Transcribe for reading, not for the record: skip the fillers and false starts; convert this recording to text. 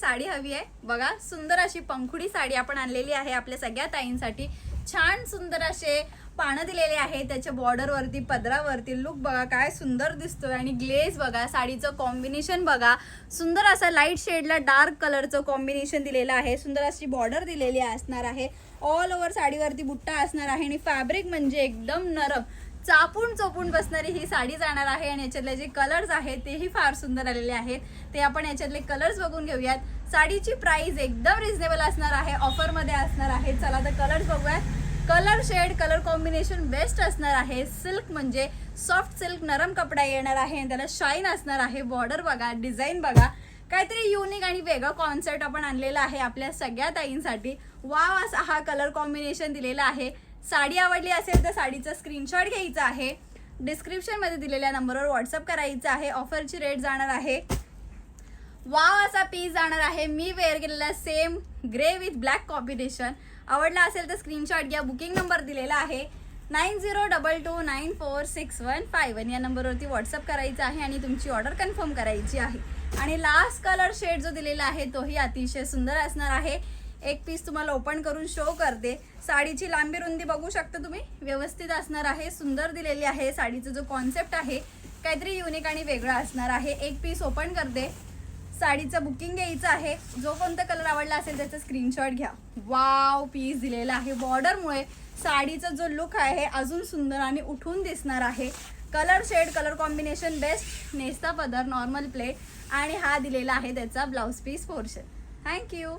साडी हवी आहे बघा, सुंदर अशी पंखुडी साडी आपण आणलेली आहे आपल्या सगळ्या ताईंसाठी। छान सुंदर असे पानं दिलेले आहे, त्याच्या बॉर्डर वरती पदरावरती लुक बघा काय सुंदर दिसतोय आणि ग्लेज बघा, साडीचं कॉम्बिनेशन बघा, सुंदर असं लाईट शेडला डार्क कलरचं कॉम्बिनेशन दिलेलं आहे, सुंदर अशी बॉर्डर दिलेली असणार आहे, ऑल ओव्हर साडीवरती बुट्टा असणार आहे आणि फॅब्रिक म्हणजे एकदम नरम चापून चोपून बसणारी ही साडी जाणार आहे। आणि याच्यातले जे कलर्स आहेत तेही फार सुंदर आलेले आहेत, ते आपण याच्यातले कलर्स बघून घेऊयात। साडीची प्राइस एकदम रिजनेबल असणार आहे, ऑफर मध्ये असणार आहे। चला तर कलर्स बघूयात। Colour shade colour combination best असणार आहे, सिल्क म्हणजे सॉफ्ट सिल्क नरम कपडा येणार आहे आणि त्याला शाईन असणार आहे। बॉर्डर बघा, डिझाईन बघा, काहीतरी युनिक आणि वेगळा कॉन्सेप्ट आपण आणलेला आहे आपल्या सगळ्या ताईंसाठी। वाव असा हा कलर कॉम्बिनेशन दिलेला आहे। साडी आवडली असेल तर साडीचा स्क्रीनशॉट घ्यायचा आहे, डिस्क्रिप्शन मध्ये दिलेल्या नंबरवर व्हॉट्सअप करायचा आहे। ऑफरची रेट जाणार आहे, वाव असा पीस जाणार आहे। मी वेअर केलेला same grey with black combination, आवडला असेल तर स्क्रीनशॉट घ्या। बुकिंग नंबर दिलेला आहे 9022946151 या नंबरवरती व्हॉट्सअप करायचा आहे आणि तुमची ऑर्डर कन्फर्म करायची आहे। आणि लास्ट कलर शेड जो दिलेला आहे तोही अतिशय सुंदर असणार आहे। एक पीस तुम्हाला ओपन करून शो करते। साडीची लांबी रुंदी बघू शकता तुम्ही, व्यवस्थित असणार आहे, सुंदर दिलेली आहे। साडीचा जो कॉन्सेप्ट आहे काहीतरी युनिक आणि वेगळा असणार आहे। एक पीस ओपन करते, साडीचं बुकिंग घ्यायचं आहे। जो कोणता कलर आवडला असेल त्याचा स्क्रीनशॉट घ्या। वाव पीस दिलेला आहे, बॉर्डरमुळे साडीचा जो लुक आहे अजून सुंदर आणि उठून दिसणार आहे। Colour shade colour combination best, नेसता पदर नॉर्मल प्लेट आणि हा दिलेला आहे त्याचा ब्लाउज पीस पोर्शन। थँक्यू।